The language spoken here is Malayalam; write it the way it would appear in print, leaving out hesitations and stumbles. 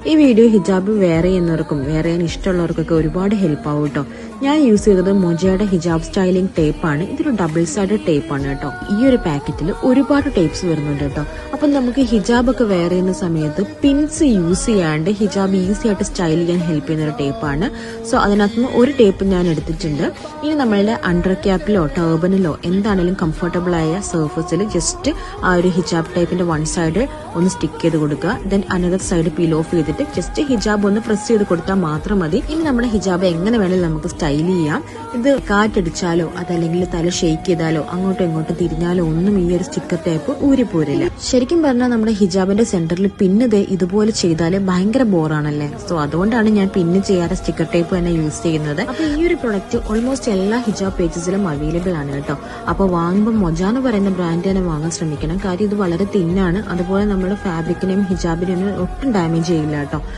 ഈ വീഡിയോ ഹിജാബ് വെയർ ചെയ്യുന്നവർക്കും വെയർ ചെയ്യാൻ ഇഷ്ടമുള്ളവർക്കൊക്കെ ഒരുപാട് ഹെൽപ്പ് ആവും കേട്ടോ. ഞാൻ യൂസ് ചെയ്തത് മൊജയുടെ ഹിജാബ് സ്റ്റൈലിംഗ് ടേപ്പാണ്. ഇതൊരു ഡബിൾ സൈഡ് ടേപ്പാണ് കേട്ടോ. ഈ ഒരു പാക്കറ്റിൽ ഒരുപാട് ടേപ്സ് വരുന്നുണ്ട് കേട്ടോ. അപ്പം നമുക്ക് ഹിജാബ് ഒക്കെ വെയർ ചെയ്യുന്ന സമയത്ത് പിൻസ് യൂസ് ചെയ്യാണ്ട് ഹിജാബ് ഈസി ആയിട്ട് സ്റ്റൈൽ ചെയ്യാൻ ഹെൽപ്പ് ചെയ്യുന്ന ഒരു ടേപ്പാണ്. സോ അതിനകത്തുനിന്ന് ഒരു ടേപ്പ് ഞാൻ എടുത്തിട്ടുണ്ട്. ഇനി നമ്മളുടെ അണ്ടർ ക്യാപ്പിലോ ടർബനിലോ എന്താണെങ്കിലും കംഫർട്ടബിൾ ആയ സർഫസിൽ ജസ്റ്റ് ആ ഒരു ഹിജാബ് ടൈപ്പിന്റെ വൺ സൈഡ് ഒന്ന് സ്റ്റിക്ക് ചെയ്ത് കൊടുക്കുക. Then another side peel off ചെയ്തിട്ട് ജസ്റ്റ് ഹിജാബ് ഒന്ന് പ്രസ് ചെയ്ത് കൊടുത്താൽ മാത്രം മതി. ഇനി നമ്മുടെ ഹിജാബ് എങ്ങനെ വേണമെങ്കിലും നമുക്ക് സ്റ്റൈൽ ചെയ്യാം. ഇത് കാറ്റടിച്ചാലോ അതല്ലെങ്കിൽ തല ഷെയ്ക്ക് ചെയ്താലോ അങ്ങോട്ടും ഇങ്ങോട്ടും തിരിഞ്ഞാലോ ഒന്നും ഈ ഒരു സ്റ്റിക്കർ ടൈപ്പ് ഊരിപ്പോരില്ല. ശരിക്കും പറഞ്ഞാൽ നമ്മുടെ ഹിജാബിന്റെ സെന്ററിൽ പിന്നത് ഇതുപോലെ ചെയ്താല് ഭയങ്കര ബോറാണല്ലേ. സോ അതുകൊണ്ടാണ് ഞാൻ പിന്ന് ചെയ്യാറ് സ്റ്റിക്കർ ടൈപ്പ് തന്നെ യൂസ് ചെയ്യുന്നത്. അപ്പൊ ഈ ഒരു പ്രൊഡക്റ്റ് ഓൾമോസ്റ്റ് എല്ലാ ഹിജാബ് പേജസിലും അവൈലബിൾ ആണ് കേട്ടോ. അപ്പൊ വാങ്ങുമ്പോൾ മൊജ എന്ന് പറയുന്ന ബ്രാൻഡ് തന്നെ വാങ്ങാൻ ശ്രമിക്കണം. കാര്യം ഇത് വളരെ തിന്നാണ്. അതുപോലെ നമ്മുടെ ഫാബ്രിക്കിനെയും ഹിജാബിനെയും ഒട്ടും ഡാമേജ് ചെയ്യില്ല കേട്ടോ.